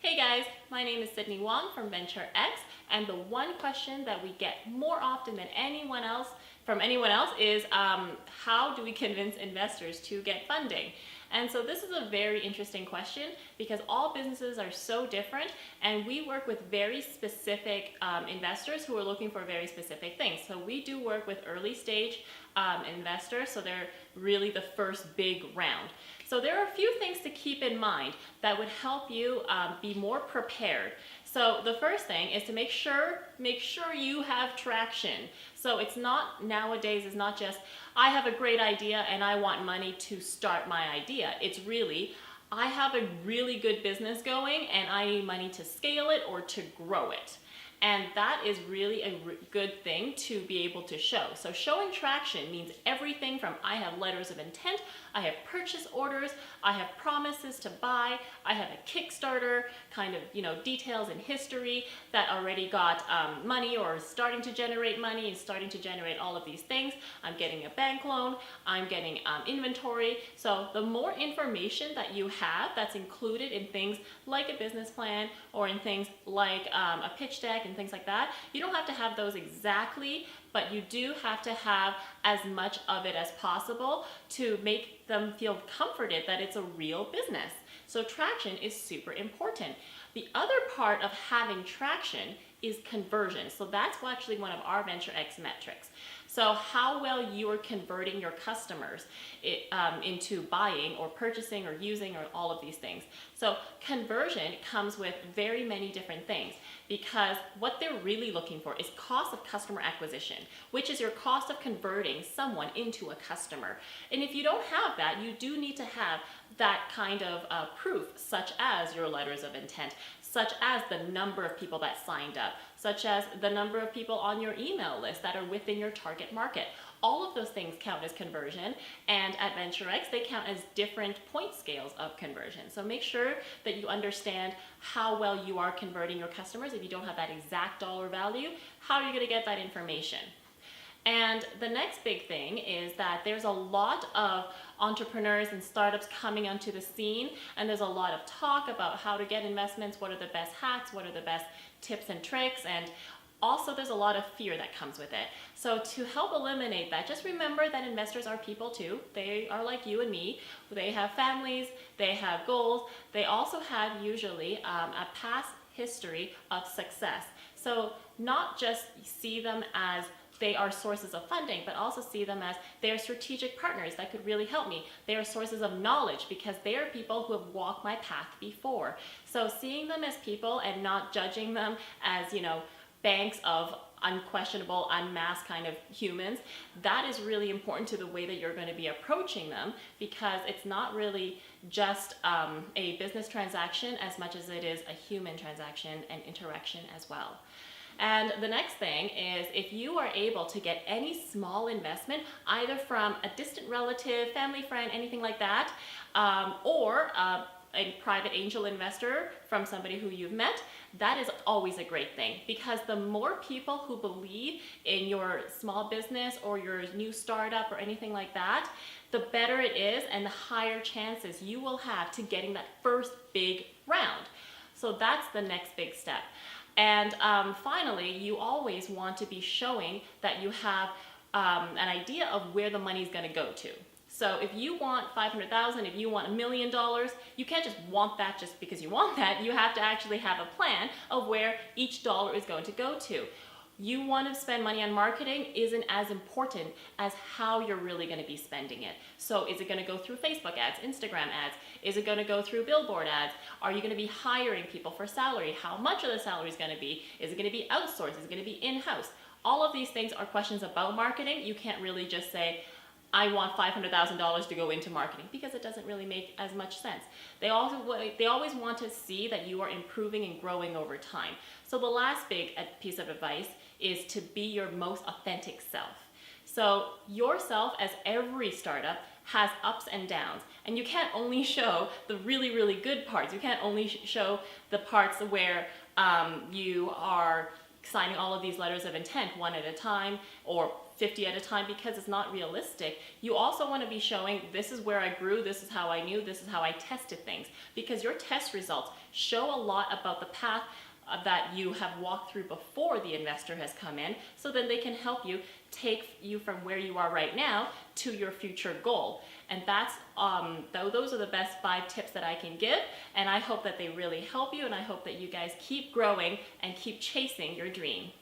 Hey guys, my name is Sydney Wong from VenturX, and the one question that we get more often than anyone else is how do we convince investors to get funding? And so this is a very interesting question because all businesses are so different, and we work with very specific investors who are looking for very specific things. So we do work with early stage investors, so they're really the first big round. So there are a few things to keep in mind that would help you be more prepared. So the first thing is to make sure you have traction. So it's not nowadays, it's not just I have a great idea and I want money to start my idea. It's really I have a really good business going and I need money to scale it or to grow it. And that is really a good thing to be able to show. So showing traction means everything from I have letters of intent, I have purchase orders, I have promises to buy, I have a Kickstarter, kind of, details and history that already got money or is starting to generate money, is starting to generate all of these things. I'm getting a bank loan, I'm getting inventory. So the more information that you have that's included in things like a business plan or in things like a pitch deck and things like that, you don't have to have those exactly, but you do have to have as much of it as possible to make them feel comforted that it's a real business. So traction is super important. The other part of having traction is conversion. So that's actually one of our VenturX metrics. So how well you are converting your customers into buying or purchasing or using or all of these things. So conversion comes with very many different things because what they're really looking for is cost of customer acquisition, which is your cost of converting someone into a customer. And if you don't have that, you do need to have that kind of proof, such as your letters of intent, such as the number of people that signed up, such as the number of people on your email list that are within your target market. All of those things count as conversion, and at VenturX, they count as different point scales of conversion. So make sure that you understand how well you are converting your customers. If you don't have that exact dollar value, how are you going to get that information? And the next big thing is that there's a lot of entrepreneurs and startups coming onto the scene, and there's a lot of talk about how to get investments, what are the best hacks, what are the best tips and tricks, and also there's a lot of fear that comes with it. So to help eliminate that, just remember that investors are people too. They are like you and me. They have families, they have goals, they also have usually a past history of success. So not just see them as they are sources of funding, but also see them as they are strategic partners that could really help me. They are sources of knowledge because they are people who have walked my path before. So seeing them as people and not judging them as, banks of unquestionable, unmasked kind of humans, that is really important to the way that you're going to be approaching them, because it's not really just a business transaction as much as it is a human transaction and interaction as well. And the next thing is if you are able to get any small investment, either from a distant relative, family friend, anything like that, or a private angel investor from somebody who you've met, that is always a great thing, because the more people who believe in your small business or your new startup or anything like that, the better it is and the higher chances you will have to getting that first big round. So that's the next big step. And finally, you always want to be showing that you have an idea of where the money is going to go to. So if you want $500,000, if you want $1 million, you can't just want that just because you want that. You have to actually have a plan of where each dollar is going to go to. You want to spend money on marketing isn't as important as how you're really going to be spending it. So is it going to go through Facebook ads, Instagram ads? Is it going to go through billboard ads? Are you going to be hiring people for salary? How much of the salary is going to be? Is it going to be outsourced? Is it going to be in-house? All of these things are questions about marketing. You can't really just say, I want $500,000 to go into marketing, because it doesn't really make as much sense. They always want to see that you are improving and growing over time. So the last big piece of advice is to be your most authentic self. So yourself, as every startup, has ups and downs, and you can't only show the really, really good parts. You can't only show the parts where you are signing all of these letters of intent one at a time, or 50 at a time because it's not realistic. You also want to be showing this is where I grew, this is how I knew, this is how I tested things, because your test results show a lot about the path that you have walked through before the investor has come in, so then they can help you take you from where you are right now to your future goal. And that's those are the best 5 tips that I can give, and I hope that they really help you, and I hope that you guys keep growing and keep chasing your dream.